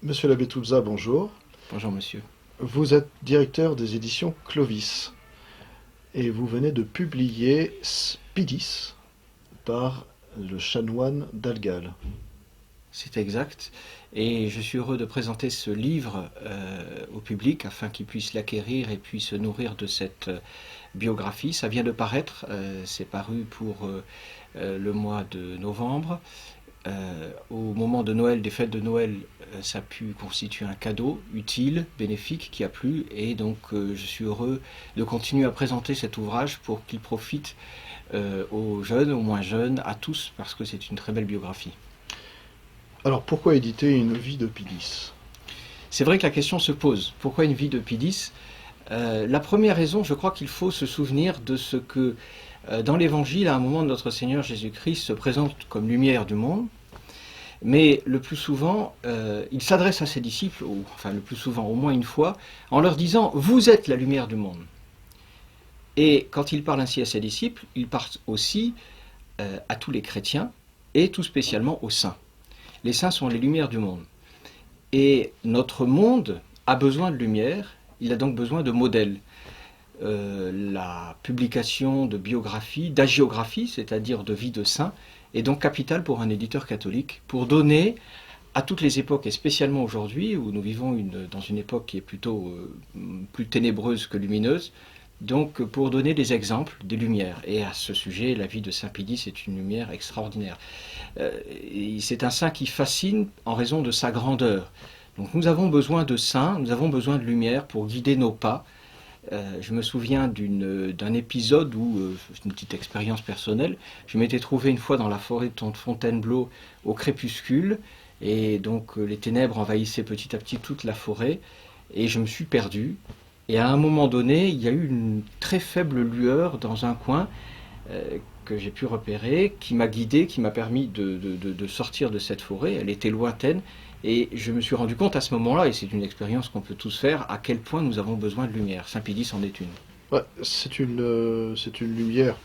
Monsieur l'abbé Toulza, bonjour. Bonjour monsieur. Vous êtes directeur des éditions Clovis et vous venez de publier Spidis par le chanoine d'Algal. C'est exact. Et je suis heureux de présenter ce livre au public afin qu'il puisse l'acquérir et puis se nourrir de cette biographie. Ça vient de paraître, c'est paru pour le mois de novembre. Au moment de Noël, des fêtes de Noël, ça a pu constituer un cadeau utile, bénéfique, qui a plu. Et donc je suis heureux de continuer à présenter cet ouvrage pour qu'il profite aux jeunes, aux moins jeunes, à tous, parce que c'est une très belle biographie. Alors pourquoi éditer une vie de Pidis? C'est vrai que la question se pose. Pourquoi une vie de Pidis? La première raison, je crois qu'il faut se souvenir de ce que dans l'Évangile, à un moment, notre Seigneur Jésus-Christ se présente comme lumière du monde, mais le plus souvent, il s'adresse à ses disciples, ou enfin le plus souvent, au moins une fois, en leur disant « Vous êtes la lumière du monde ». Et quand il parle ainsi à ses disciples, il parle aussi à tous les chrétiens, et tout spécialement aux saints. Les saints sont les lumières du monde. Et notre monde a besoin de lumière, il a donc besoin de modèles. La publication de biographies, d'agiographies, c'est-à-dire de vie de saints, est donc capitale pour un éditeur catholique, pour donner à toutes les époques, et spécialement aujourd'hui, où nous vivons dans une époque qui est plutôt plus ténébreuse que lumineuse, donc pour donner des exemples, des lumières. Et à ce sujet, la vie de Saint Pidis est une lumière extraordinaire. C'est un saint qui fascine en raison de sa grandeur. Donc nous avons besoin de saints, nous avons besoin de lumière pour guider nos pas. Je me souviens d'un épisode où, c'est une petite expérience personnelle, je m'étais trouvé une fois dans la forêt de Fontainebleau au crépuscule, et donc les ténèbres envahissaient petit à petit toute la forêt, et je me suis perdu. Et à un moment donné, il y a eu une très faible lueur dans un coin que j'ai pu repérer, qui m'a guidé, qui m'a permis de sortir de cette forêt. Elle était lointaine, et je me suis rendu compte à ce moment-là, et c'est une expérience qu'on peut tous faire, à quel point nous avons besoin de lumière. Saint Pidis en est une. Ouais, c'est une lumière,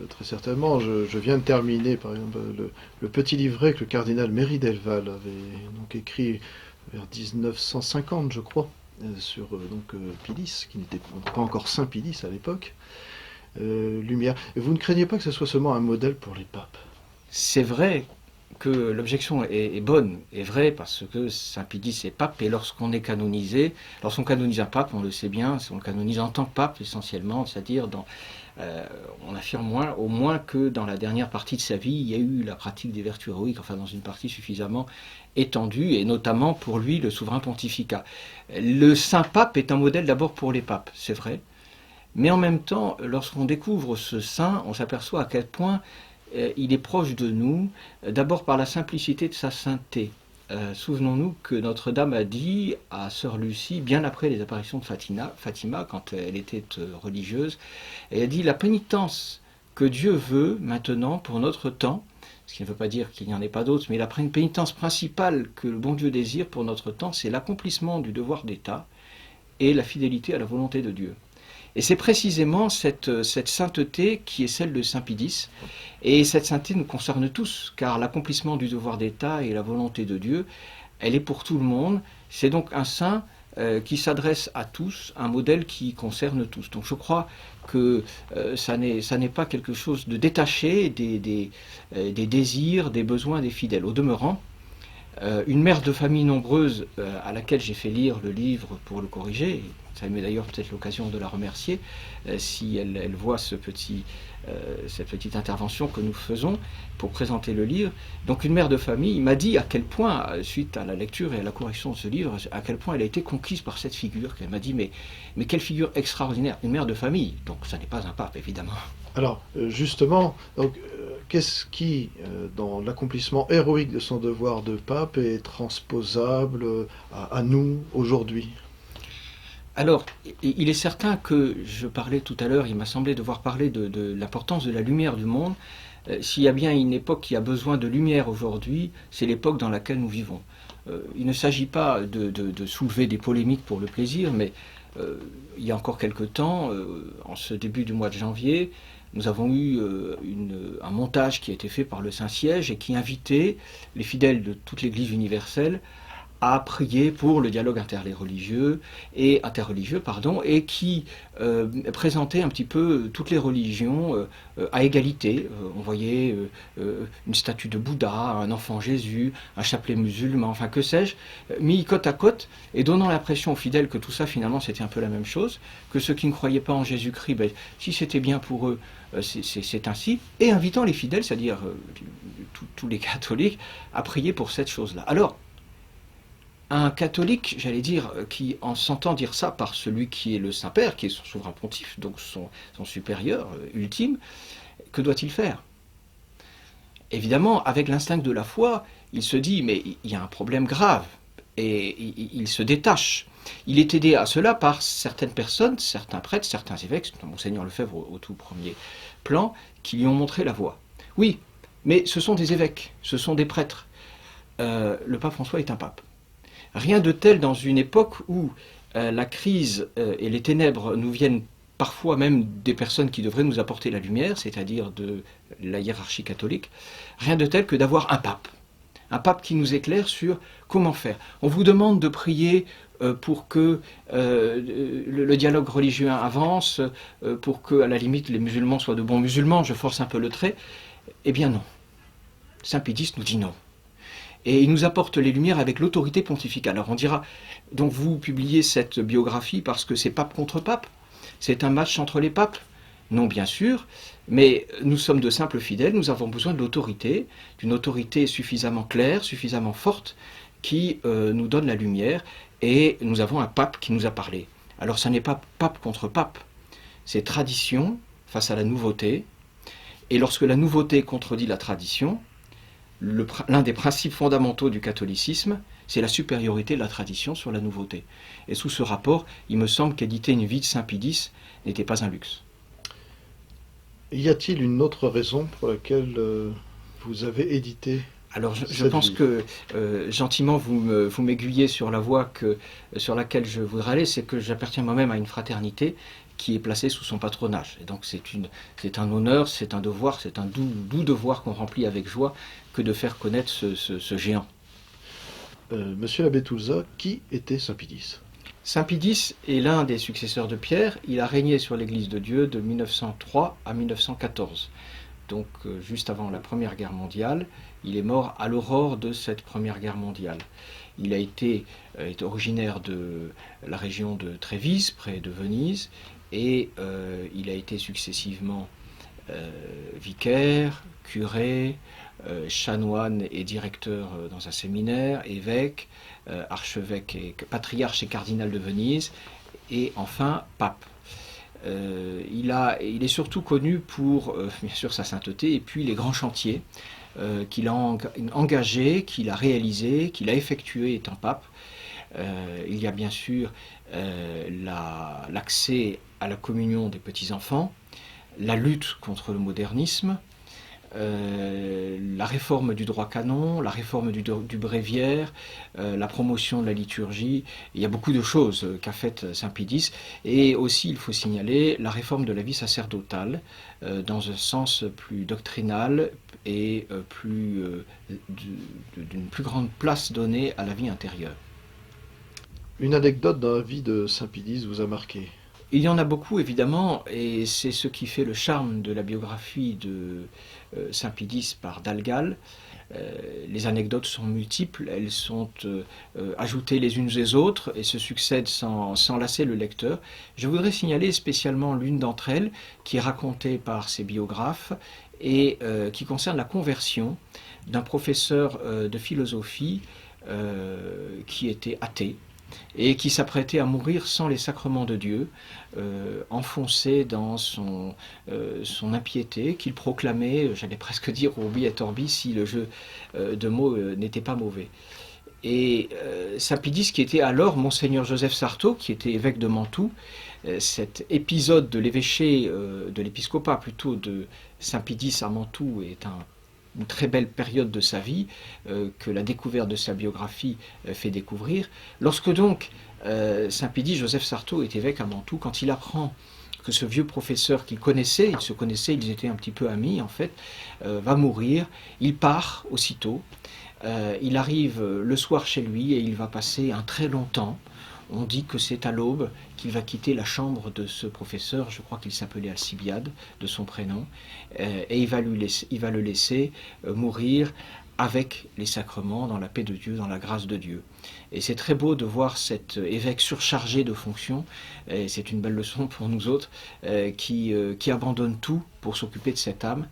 très certainement. Je viens de terminer, par exemple, le petit livret que le cardinal Méry Delval avait donc écrit vers 1950, je crois, sur Pidis, qui n'était pas encore Saint Pidis à l'époque. Lumière. Et vous ne craignez pas que ce soit seulement un modèle pour les papes? C'est vrai que l'objection est bonne, est vraie, parce que Saint Pidis est pape, et lorsqu'on est canonisé, lorsqu'on canonise un pape, on le sait bien, on le canonise en tant que pape essentiellement, c'est-à-dire on affirme au moins que dans la dernière partie de sa vie, il y a eu la pratique des vertus héroïques, enfin dans une partie suffisamment étendue, et notamment pour lui, le souverain pontificat. Le saint pape est un modèle d'abord pour les papes, c'est vrai, mais en même temps, lorsqu'on découvre ce saint, on s'aperçoit à quel point il est proche de nous, d'abord par la simplicité de sa sainteté. Souvenons-nous que Notre-Dame a dit à Sœur Lucie, bien après les apparitions de Fatima, quand elle était religieuse, elle a dit « La pénitence que Dieu veut maintenant pour notre temps », ce qui ne veut pas dire qu'il n'y en ait pas d'autres, mais la pénitence principale que le bon Dieu désire pour notre temps, c'est l'accomplissement du devoir d'État et la fidélité à la volonté de Dieu. Et c'est précisément cette sainteté qui est celle de Saint Pidis. Et cette sainteté nous concerne tous, car l'accomplissement du devoir d'État et la volonté de Dieu, elle est pour tout le monde. C'est donc un saint qui s'adresse à tous, un modèle qui concerne tous. Donc je crois que ça n'est pas quelque chose de détaché des désirs, des besoins des fidèles. Au demeurant, une mère de famille nombreuse à laquelle j'ai fait lire le livre pour le corriger, ça m'est d'ailleurs peut-être l'occasion de la remercier si elle voit cette petite intervention que nous faisons pour présenter le livre. Donc une mère de famille m'a dit à quel point, suite à la lecture et à la correction de ce livre, à quel point elle a été conquise par cette figure. Elle m'a dit mais quelle figure extraordinaire, une mère de famille, donc ça n'est pas un pape évidemment. Alors, justement, qu'est-ce qui, dans l'accomplissement héroïque de son devoir de pape, est transposable à nous aujourd'hui? Alors, il est certain que, je parlais tout à l'heure, il m'a semblé devoir parler de l'importance de la lumière du monde. S'il y a bien une époque qui a besoin de lumière aujourd'hui, c'est l'époque dans laquelle nous vivons. Il ne s'agit pas de soulever des polémiques pour le plaisir, mais il y a encore quelque temps, en ce début du mois de janvier, nous avons eu un montage qui a été fait par le Saint-Siège et qui invitait les fidèles de toute l'Église universelle a prié pour le dialogue interreligieux, et qui présentait un petit peu toutes les religions à égalité. On voyait une statue de Bouddha, un enfant Jésus, un chapelet musulman, enfin que sais-je, mis côte à côte, et donnant l'impression aux fidèles que tout ça finalement c'était un peu la même chose, que ceux qui ne croyaient pas en Jésus-Christ, si c'était bien pour eux, c'est ainsi, et invitant les fidèles, c'est-à-dire tous les catholiques, à prier pour cette chose-là. Alors, un catholique, j'allais dire, qui en s'entend dire ça par celui qui est le Saint-Père, qui est son souverain pontife, donc son supérieur ultime, que doit-il faire? Évidemment, avec l'instinct de la foi, il se dit, mais il y a un problème grave, et il se détache. Il est aidé à cela par certaines personnes, certains prêtres, certains évêques, Monseigneur Lefebvre au tout premier plan, qui lui ont montré la voie. Oui, mais ce sont des évêques, ce sont des prêtres. Le pape François est un pape. Rien de tel dans une époque où la crise et les ténèbres nous viennent parfois même des personnes qui devraient nous apporter la lumière, c'est-à-dire de la hiérarchie catholique, rien de tel que d'avoir un pape qui nous éclaire sur comment faire. On vous demande de prier pour que le dialogue religieux avance, pour que, à la limite, les musulmans soient de bons musulmans, je force un peu le trait. Eh bien non. Saint Pédis nous dit non. Et il nous apporte les lumières avec l'autorité pontificale. Alors on dira, donc vous publiez cette biographie parce que c'est pape contre pape? C'est un match entre les papes? Non, bien sûr, mais nous sommes de simples fidèles, nous avons besoin de l'autorité, d'une autorité suffisamment claire, suffisamment forte, qui nous donne la lumière, et nous avons un pape qui nous a parlé. Alors ça n'est pas pape contre pape, c'est tradition face à la nouveauté, et lorsque la nouveauté contredit la tradition, l'un des principes fondamentaux du catholicisme, c'est la supériorité de la tradition sur la nouveauté. Et sous ce rapport, il me semble qu'éditer une vie de Saint Pédis n'était pas un luxe. Y a-t-il une autre raison pour laquelle vous avez édité? Alors je pense que gentiment vous m'aiguillez sur la voie sur laquelle je voudrais aller, c'est que j'appartiens moi-même à une fraternité qui est placée sous son patronage. Et donc c'est un honneur, c'est un devoir, c'est un doux devoir qu'on remplit avec joie que de faire connaître ce géant. Monsieur l'abbé Toulza, qui était Saint Pédis? Saint Pédis est l'un des successeurs de Pierre. Il a régné sur l'Église de Dieu de 1903 à 1914. Donc juste avant la Première Guerre mondiale. Il est mort à l'aurore de cette Première Guerre mondiale. Il est originaire de la région de Trévise, près de Venise, et il a été successivement vicaire, curé, chanoine et directeur dans un séminaire, évêque, archevêque et patriarche et cardinal de Venise, et enfin pape. Il est surtout connu pour, bien sûr, sa sainteté et puis les grands chantiers qu'il a engagés, qu'il a réalisés, qu'il a effectués étant pape. Il y a bien sûr l'accès à la communion des petits-enfants, la lutte contre le modernisme, la réforme du droit canon, la réforme du bréviaire, la promotion de la liturgie. Il y a beaucoup de choses qu'a faites Saint Pédis, et aussi, il faut signaler, la réforme de la vie sacerdotale dans un sens plus doctrinal et d'une plus grande place donnée à la vie intérieure. Une anecdote dans la vie de Saint Pédis vous a marqué? Il y en a beaucoup, évidemment, et c'est ce qui fait le charme de la biographie de Saint Pédis par Dalgal. Les anecdotes sont multiples, elles sont ajoutées les unes aux autres et se succèdent sans lasser le lecteur. Je voudrais signaler spécialement l'une d'entre elles qui est racontée par ses biographes et qui concerne la conversion d'un professeur de philosophie qui était athée et qui s'apprêtait à mourir sans les sacrements de Dieu, enfoncé dans son impiété, qu'il proclamait, j'allais presque dire urbi et orbi, si le jeu de mots n'était pas mauvais. Et Saint Pédis, qui était alors Monseigneur Joseph Sarto, qui était évêque de Mantoue, cet épisode de l'évêché, de l'épiscopat plutôt, de Saint Pédis à Mantoue est une très belle période de sa vie que la découverte de sa biographie fait découvrir. Lorsque donc Saint Pédis, Joseph Sarto, est évêque à Mantoue, quand il apprend que ce vieux professeur qu'il connaissait, ils se connaissaient, ils étaient un petit peu amis en fait, va mourir, il part aussitôt Il arrive le soir chez lui et il va passer un très long temps. On dit que c'est à l'aube qu'il va quitter la chambre de ce professeur, je crois qu'il s'appelait Alcibiade, de son prénom, et il va le laisser mourir avec les sacrements, dans la paix de Dieu, dans la grâce de Dieu. Et c'est très beau de voir cet évêque surchargé de fonctions, et c'est une belle leçon pour nous autres, qui abandonne tout pour s'occuper de cette âme,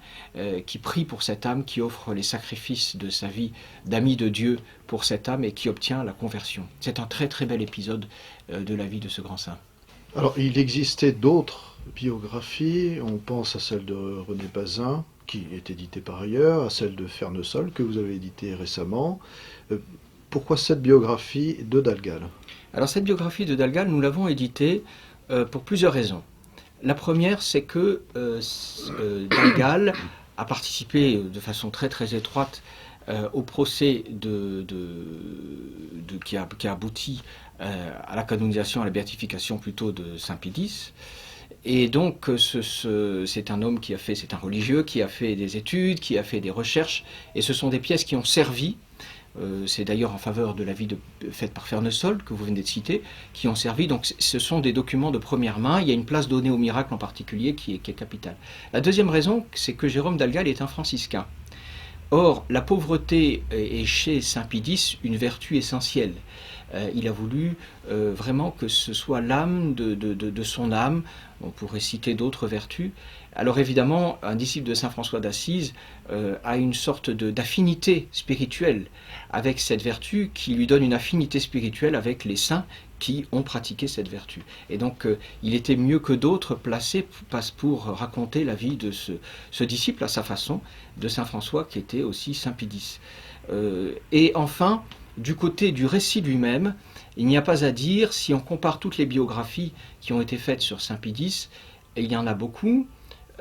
qui prie pour cette âme, qui offre les sacrifices de sa vie d'ami de Dieu pour cette âme et qui obtient la conversion. C'est un très très bel épisode de la vie de ce grand saint. Alors, il existait d'autres biographies, on pense à celle de René Bazin, qui est éditée par ailleurs, à celle de Fernesol, que vous avez éditée récemment. Pourquoi cette biographie de Dalgal? Alors cette biographie de Dalgal, nous l'avons éditée pour plusieurs raisons. La première, c'est que Dalgal a participé de façon très très étroite au procès qui a abouti à la canonisation, à la béatification plutôt de Saint Pie X. Et donc c'est un homme c'est un religieux qui a fait des études, qui a fait des recherches, et ce sont des pièces qui ont servi. C'est d'ailleurs en faveur de la vie faite par Fernesol, que vous venez de citer, qui ont servi. Donc ce sont des documents de première main. Il y a une place donnée au miracle en particulier qui est capitale. La deuxième raison, c'est que Jérôme Dalgal est un franciscain. Or, la pauvreté est chez Saint Pie X une vertu essentielle. Il a voulu vraiment que ce soit l'âme de son âme. On pourrait citer d'autres vertus. Alors évidemment, un disciple de saint François d'Assise a une sorte d'affinité spirituelle avec cette vertu qui lui donne une affinité spirituelle avec les saints qui ont pratiqué cette vertu. Et donc il était mieux que d'autres placé pour raconter la vie de ce disciple à sa façon, de saint François qui était aussi saint Pie X. Et enfin, du côté du récit lui-même, il n'y a pas à dire, si on compare toutes les biographies qui ont été faites sur saint Pie X, et il y en a beaucoup,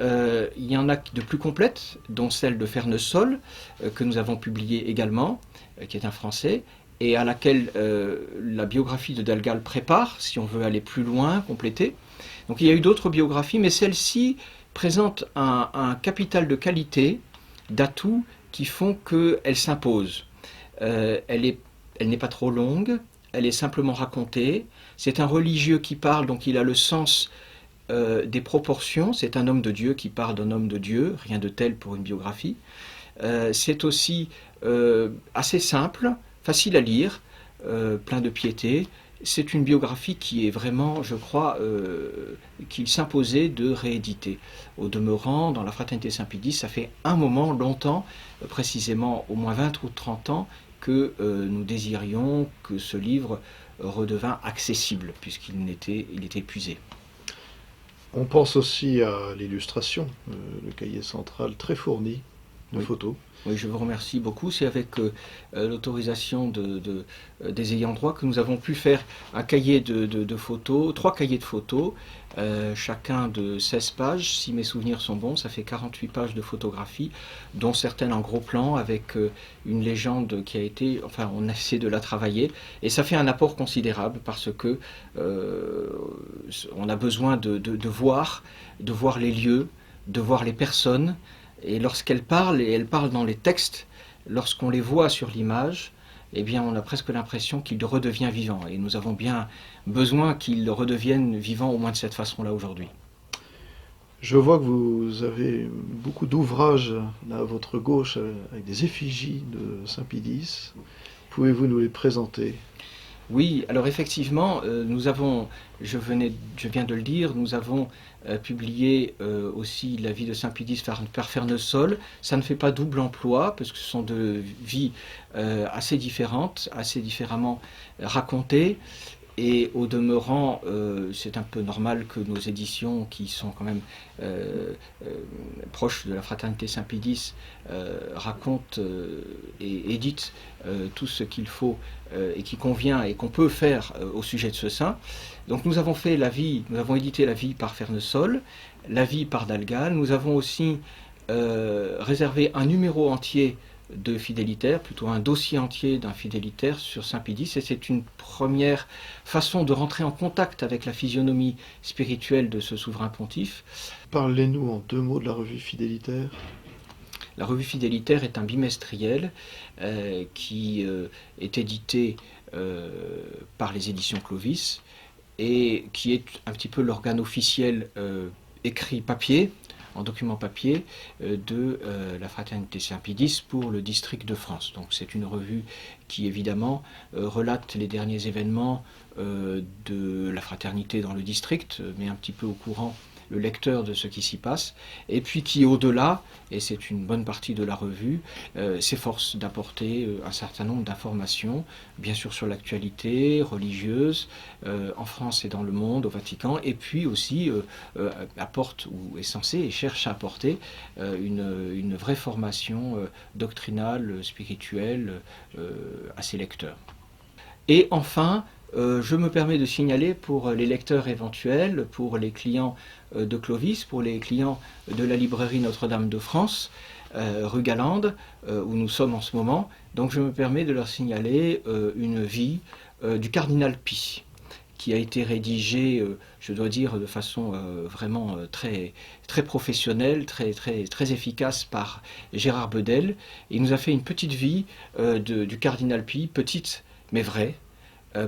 il y en a de plus complètes, dont celle de Fernesol, que nous avons publiée également, qui est un Français, et à laquelle la biographie de Dalgal prépare, si on veut aller plus loin, compléter. Donc il y a eu d'autres biographies, mais celle-ci présente un capital de qualité, d'atouts, qui font qu'elle s'impose. Elle n'est pas trop longue, elle est simplement racontée. C'est un religieux qui parle, donc il a le sens des proportions. C'est un homme de Dieu qui parle d'un homme de Dieu, rien de tel pour une biographie. C'est aussi assez simple, facile à lire, plein de piété. C'est une biographie qui est vraiment, je crois, qu'il s'imposait de rééditer. Au demeurant, dans la Fraternité Saint Pie X, ça fait un moment, longtemps, précisément au moins 20 ou 30 ans, que nous désirions que ce livre redevint accessible, puisqu'il était épuisé. On pense aussi à l'illustration, le cahier central très fourni de photos. Oui, je vous remercie beaucoup. C'est avec l'autorisation des ayants droit que nous avons pu faire un cahier de photos, 3 cahiers de photos, chacun de 16 pages. Si mes souvenirs sont bons, ça fait 48 pages de photographies, dont certaines en gros plan, avec une légende qui a été... Enfin, on a essayé de la travailler, et ça fait un apport considérable, parce que on a besoin de voir les lieux, de voir les personnes. Et lorsqu'elle parle, et elle parle dans les textes, lorsqu'on les voit sur l'image, eh bien on a presque l'impression qu'il redevient vivant. Et nous avons bien besoin qu'il redevienne vivant, au moins de cette façon-là aujourd'hui. Je vois que vous avez beaucoup d'ouvrages là à votre gauche avec des effigies de Saint Pie X. Pouvez-vous nous les présenter ? Oui, alors effectivement, nous avons, je viens de le dire, nous avons publié aussi la vie de Saint Pie X par Fernesol. Ça ne fait pas double emploi, parce que ce sont deux vies assez différentes, assez différemment racontées. Et au demeurant, c'est un peu normal que nos éditions, qui sont quand même proches de la Fraternité Saint Pie X, racontent et éditent tout ce qu'il faut et qui convient et qu'on peut faire au sujet de ce saint. Donc nous avons édité la vie par Fernesol, la vie par Dalgal. Nous avons aussi réservé un numéro entier de fidélitaire, plutôt un dossier entier d'un fidélitaire sur Saint Pie X, et c'est une première façon de rentrer en contact avec la physionomie spirituelle de ce souverain pontife. Parlez-nous en 2 mots de la revue fidélitaire. La revue Fidélitaire est un bimestriel qui est édité par les éditions Clovis et qui est un petit peu l'organe officiel écrit papier, en document papier, de la Fraternité Saint-Pédis pour le district de France. Donc c'est une revue qui évidemment relate les derniers événements de la fraternité dans le district, met un petit peu au courant le lecteur de ce qui s'y passe, et puis qui au-delà, et c'est une bonne partie de la revue, s'efforce d'apporter un certain nombre d'informations, bien sûr sur l'actualité religieuse, en France et dans le monde, au Vatican, et puis aussi apporte, ou est censé, et cherche à apporter une vraie formation doctrinale, spirituelle à ses lecteurs. Et enfin, je me permets de signaler pour les lecteurs éventuels, pour les clients de Clovis, pour les clients de la librairie Notre-Dame de France, rue Galande, où nous sommes en ce moment, donc je me permets de leur signaler une vie du cardinal Pie, qui a été rédigée, je dois dire, de façon vraiment très professionnelle, très efficace par Gérard Bedel. Il nous a fait une petite vie du cardinal Pie, petite mais vraie,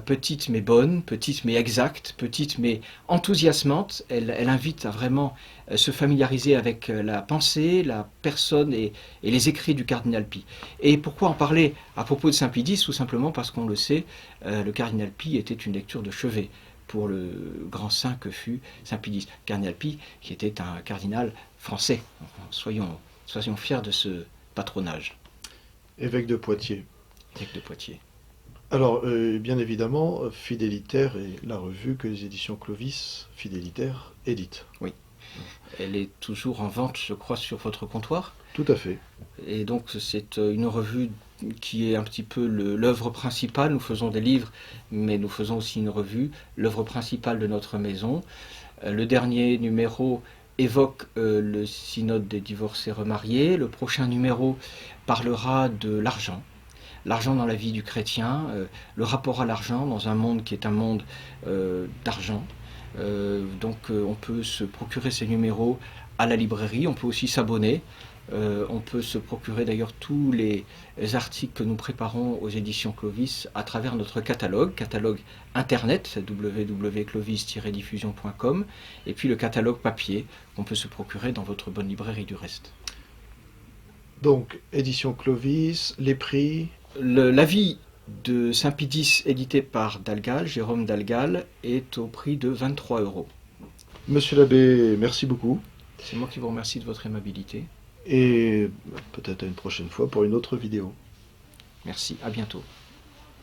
petite mais bonne, petite mais exacte, petite mais enthousiasmante. Elle invite à vraiment se familiariser avec la pensée, la personne et les écrits du cardinal Pie. Et pourquoi en parler à propos de Saint-Pédis? Tout simplement parce qu'on le sait, le cardinal Pie était une lecture de chevet pour le grand saint que fut Saint-Pédis. Cardinal Pie qui était un cardinal français. Soyons fiers de ce patronage. Évêque de Poitiers. Évêque de Poitiers. Alors, bien évidemment, Fidélitaire est la revue que les éditions Clovis, Fidélitaire, éditent. Oui. Elle est toujours en vente, je crois, sur votre comptoir. Tout à fait. Et donc, c'est une revue qui est un petit peu l'œuvre principale. Nous faisons des livres, mais nous faisons aussi une revue, l'œuvre principale de notre maison. Le dernier numéro évoque le synode des divorcés remariés. Le prochain numéro parlera de l'argent. L'argent dans la vie du chrétien, le rapport à l'argent dans un monde qui est un monde d'argent. Donc on peut se procurer ces numéros à la librairie, on peut aussi s'abonner. On peut se procurer d'ailleurs tous les articles que nous préparons aux éditions Clovis à travers notre catalogue internet www.clovis-diffusion.com et puis le catalogue papier qu'on peut se procurer dans votre bonne librairie du reste. Donc, édition Clovis, les prix... La vie de Saint-Pédis édité par Dalgal, Jérôme Dalgal, est au prix de 23 €. Monsieur l'abbé, merci beaucoup. C'est moi qui vous remercie de votre aimabilité. Et peut-être à une prochaine fois pour une autre vidéo. Merci, à bientôt.